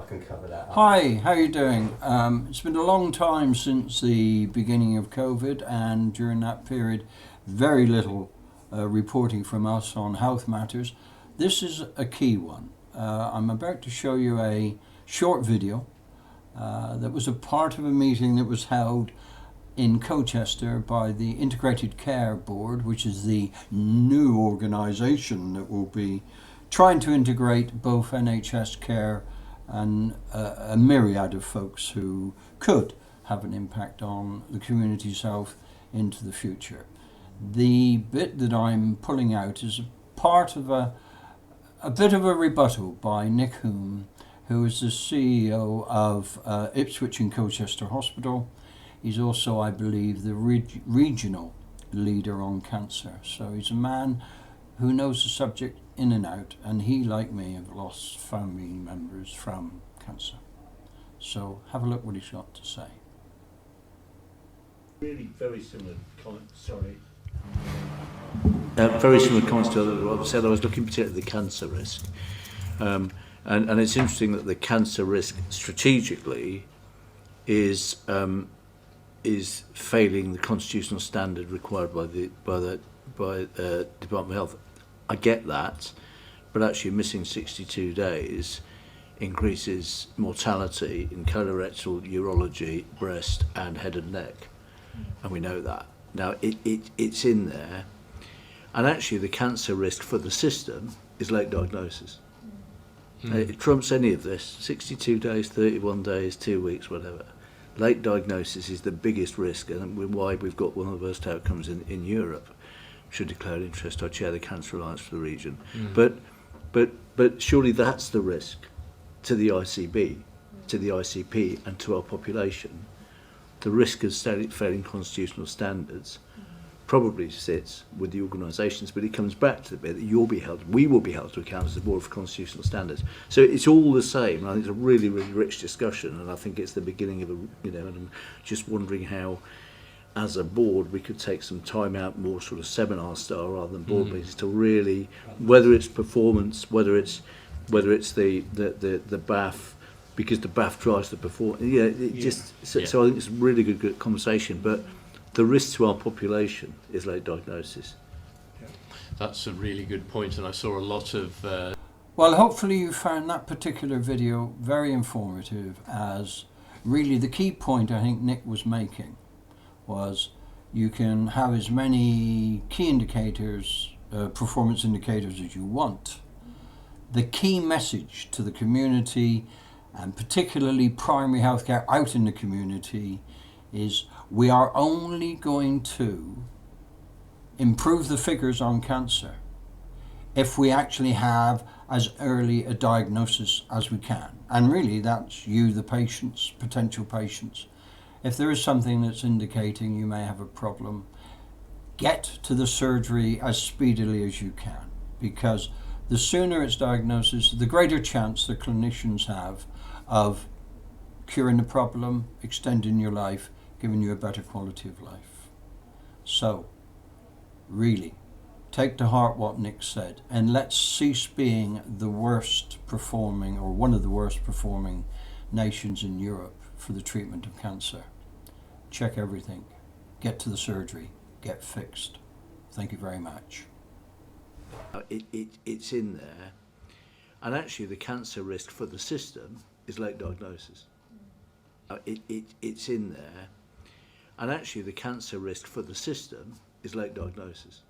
can cover that up. Hi, how are you doing? It's been a long time since the beginning of COVID, and during that period, very little reporting from us on health matters. This is a key one. I'm about to show you a short video that was a part of a meeting that was held in Colchester by the Integrated Care Board, which is the new organisation that will be trying to integrate both NHS care and a myriad of folks who could have an impact on the community's health into the future. The bit that I'm pulling out is part of a bit of a rebuttal by Nick Hume, who is the CEO of Ipswich and Colchester Hospital. He's also, I believe, the regional leader on cancer. So he's a man who knows the subject in and out, and he, like me, have lost family members from cancer. So have a look what he's got to say. Really very similar comments, sorry. Very similar comments to what I've said. I was looking particularly at the cancer risk. And it's interesting that the cancer risk strategically is failing the constitutional standard required by the Department of Health. I get that, but actually missing 62 days increases mortality in colorectal, urology, breast and head and neck, and we know that. Now it's in there, and actually the cancer risk for the system is late diagnosis. It trumps any of this. 62 days, 31 days, 2 weeks, whatever. Late diagnosis is the biggest risk, and why we've got one of the worst outcomes in Europe. Should declare interest. I chair the Cancer Alliance for the region. But surely that's the risk to the ICB, to the ICP, and to our population. The risk of failing constitutional standards probably sits with the organisations, but it comes back to the bit that we will be held to account as the Board for Constitutional Standards. So it's all the same, and I think it's a really, really rich discussion, and I think it's the beginning of and I'm just wondering how, as a board, we could take some time out, more sort of seminar style rather than board meetings, to really, whether it's performance, whether it's the BAF, because the BAF drives the performance. So I think it's a really good conversation, but the risk to our population is late diagnosis. That's a really good point, and I saw a lot of... Well, hopefully you found that particular video very informative, as really the key point I think Nick was making was you can have as many key indicators, performance indicators as you want. The key message to the community, and particularly primary healthcare out in the community, is we are only going to improve the figures on cancer if we actually have as early a diagnosis as we can. And really that's you, the patients, potential patients. If there is something that's indicating you may have a problem, get to the surgery as speedily as you can, because the sooner it's diagnosed, the greater chance the clinicians have of curing the problem, extending your life, giving you a better quality of life. So, really, take to heart what Nick said, and let's cease being the worst performing, or one of the worst performing nations in Europe for the treatment of cancer. Check everything, get to the surgery, get fixed. Thank you very much. It's in there, and actually the cancer risk for the system is late diagnosis. It's in there, and actually the cancer risk for the system is late diagnosis.